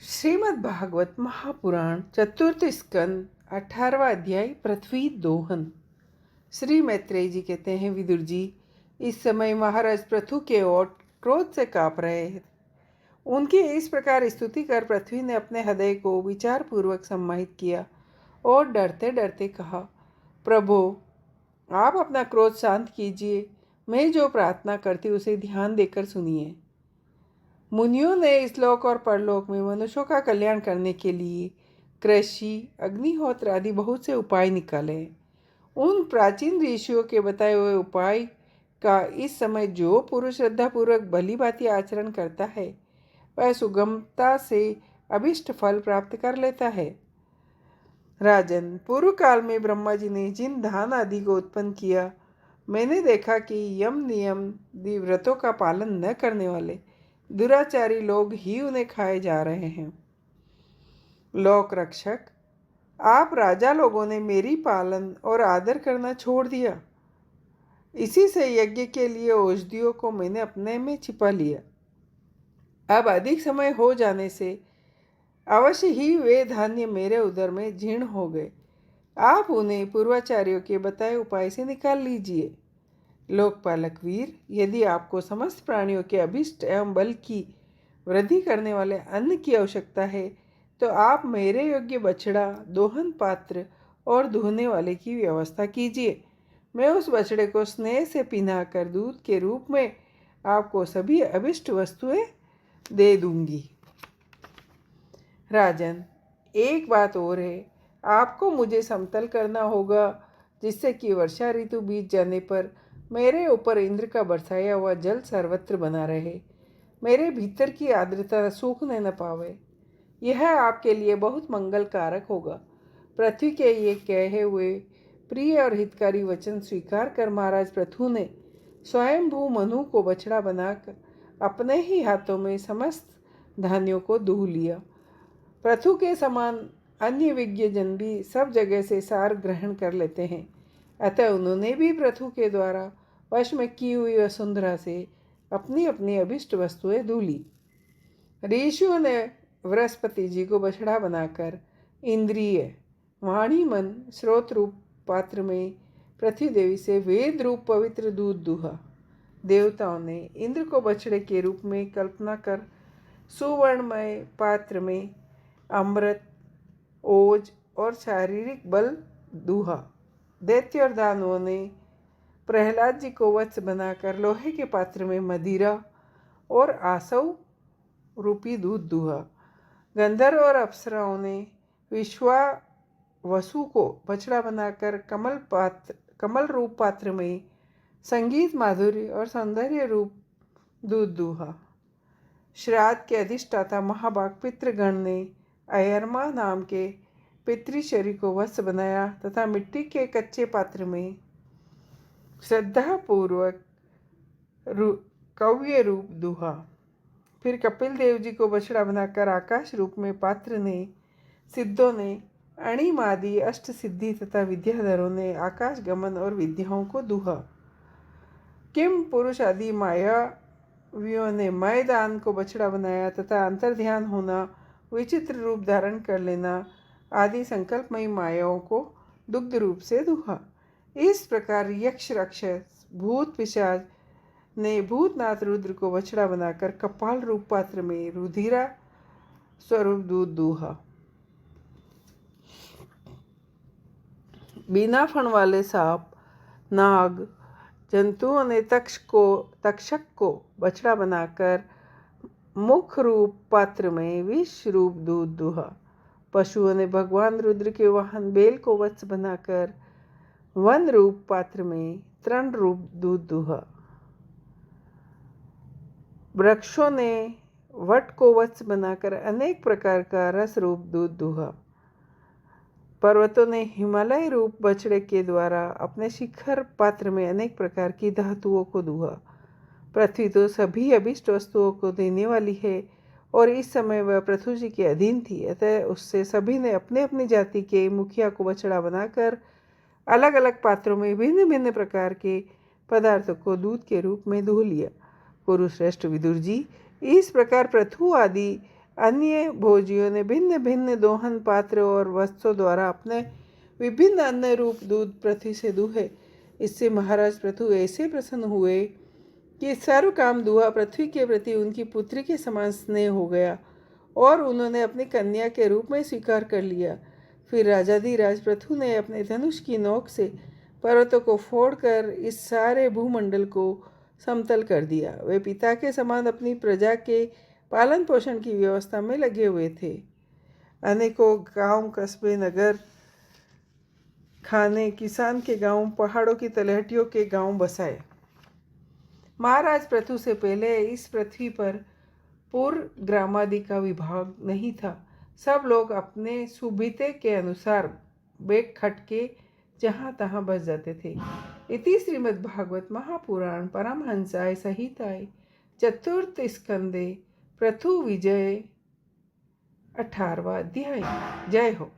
श्रीमद् भागवत महापुराण चतुर्थ स्कंद 18वां अध्याय पृथ्वी दोहन। श्री मैत्रेय जी कहते हैं, विदुर जी, इस समय महाराज पृथु के ओठ क्रोध से काँप रहे हैं। उनकी इस प्रकार स्तुति कर पृथ्वी ने अपने हृदय को विचारपूर्वक सम्माहित किया और डरते डरते कहा, प्रभो, आप अपना क्रोध शांत कीजिए। मैं जो प्रार्थना करती उसे ध्यान देकर सुनिए। मुनियों ने इस लोक और परलोक में मनुष्यों का कल्याण करने के लिए कृषि, अग्निहोत्र आदि बहुत से उपाय निकाले। उन प्राचीन ऋषियों के बताए हुए उपाय का इस समय जो पुरुष श्रद्धापूर्वक भली भांति आचरण करता है, वह सुगमता से अभिष्ट फल प्राप्त कर लेता है। राजन, पूर्व काल में ब्रह्मा जी ने जिन धान आदि को उत्पन्न किया, मैंने देखा कि यम नियम व्रतों का पालन न करने वाले दुराचारी लोग ही उन्हें खाए जा रहे हैं। लोक रक्षक, आप राजा लोगों ने मेरी पालन और आदर करना छोड़ दिया। इसी से यज्ञ के लिए औषधियों को मैंने अपने में छिपा लिया। अब अधिक समय हो जाने से अवश्य ही वे धान्य मेरे उदर में जीर्ण हो गए। आप उन्हें पूर्वाचार्यों के बताए उपाय से निकाल लीजिए। लोकपालक वीर, यदि आपको समस्त प्राणियों के अभिष्ट एवं बल की वृद्धि करने वाले अन्न की आवश्यकता है, तो आप मेरे योग्य बछड़ा, दोहन पात्र और धोने वाले की व्यवस्था कीजिए। मैं उस बछड़े को स्नेह से पिन्हाकर दूध के रूप में आपको सभी अभिष्ट वस्तुएं दे दूंगी। राजन, एक बात और है, आपको मुझे समतल करना होगा, जिससे कि वर्षा ऋतु बीत जाने पर मेरे ऊपर इंद्र का बरसाया हुआ जल सर्वत्र बना रहे, मेरे भीतर की आर्द्रता सूखने न पावे। यह आपके लिए बहुत मंगल कारक होगा। पृथ्वी के ये कहे हुए प्रिय और हितकारी वचन स्वीकार कर महाराज पृथु ने स्वयंभू मनु को बछड़ा बनाकर अपने ही हाथों में समस्त धान्यों को दूह लिया। पृथु के समान अन्य विज्ञ जन भी सब जगह से सार ग्रहण कर लेते हैं, अतः उन्होंने भी पृथु के द्वारा वश में की हुई वसुंधरा से अपनी अपनी अभिष्ट वस्तुएं धूली। ऋषियों ने बृहस्पति जी को बछड़ा बनाकर इंद्रिय, वाणी, मन, स्रोत रूप पात्र में पृथ्वी देवी से वेद रूप पवित्र दूध दूहा। देवताओं ने इंद्र को बछड़े के रूप में कल्पना कर सुवर्णमय पात्र में अमृत, ओज और शारीरिक बल दूहा। दैत्य और दानवों ने प्रहलाद जी को वत्स बनाकर लोहे के पात्र में मदिरा और आसव रूपी दूध दूहा। गंधर्व और अप्सराओं ने विश्वावसु को बछड़ा बनाकर कमल रूप पात्र में संगीत, माधुर्य और सौंदर्य रूप दूध दूहा। श्राद्ध के अधिष्ठाता महाभाग पितृगण ने अयरमा नाम के पितृशरी को वत्स बनाया तथा मिट्टी के कच्चे पात्र में श्रद्धापूर्वक कव्य रूप दूहा। फिर कपिल देव जी को बछड़ा बनाकर आकाश रूप में पात्र ने सिद्धों ने अणिमादि अष्ट सिद्धि तथा विद्याधरों ने आकाश गमन और विद्याओं को दूहा। किम पुरुष आदि मायावियों ने मयदान को बछड़ा बनाया तथा अंतर्ध्यान होना, विचित्र रूप धारण कर लेना आदि संकल्पमयी मायाओं को दुग्ध रूप से दूहा। इस प्रकार यक्ष, राक्षस, भूत, पिशाच ने भूतनाथ रुद्र को बछड़ा बनाकर कपाल रूप पात्र में रुधिरा स्वरूप दूध दूहा। बिना फण वाले सांप, नाग, जंतुओं ने तक्षक को बछड़ा बनाकर मुख रूप पात्र में विष रूप दूध दूहा। पशुओं ने भगवान रुद्र के वाहन बेल को वत्स बनाकर वन रूप पात्र में तृण रूप दूध दूहा। वृक्षों ने वट को वत्स बनाकर अनेक प्रकार का रस रूप दूध दूहा। पर्वतों ने हिमालय रूप बछड़े के द्वारा अपने शिखर पात्र में अनेक प्रकार की धातुओं को दूहा। पृथ्वी तो सभी अभिष्ट वस्तुओं को देने वाली है और इस समय वह पृथु जी के अधीन थी, अतः उससे सभी ने अपने अपनी जाति के मुखिया को बछड़ा बनाकर अलग अलग पात्रों में भिन्न भिन्न प्रकार के पदार्थों को दूध के रूप में दूह लिया। कुरुश्रेष्ठ विदुर जी, इस प्रकार पृथु आदि अन्य भोजियों ने भिन्न भिन्न दोहन पात्र और वस्त्रों द्वारा अपने विभिन्न अन्य रूप दूध पृथ्वी से दूहे। इससे महाराज पृथु ऐसे प्रसन्न हुए कि सर्व काम दुआ पृथ्वी के प्रति उनकी पुत्री के समान स्नेह हो गया और उन्होंने अपनी कन्या के रूप में स्वीकार कर लिया। फिर राजाधिराज पृथु ने अपने धनुष की नोक से पर्वतों को फोड़कर इस सारे भूमंडल को समतल कर दिया। वे पिता के समान अपनी प्रजा के पालन पोषण की व्यवस्था में लगे हुए थे। अनेकों गांव, कस्बे, नगर, खाने, किसान के गांव, पहाड़ों की तलहटियों के गांव बसाए। महाराज पृथु से पहले इस पृथ्वी पर पूर्व ग्रामादि का विभाग नहीं था। सब लोग अपने सुविधे के अनुसार बेग खटके जहाँ तहाँ बस जाते थे। इति श्रीमद्भागवत महापुराण परमहंसाय संहिताय चतुर्थ स्कंदे पृथु विजय 18वां अध्याय। जय हो।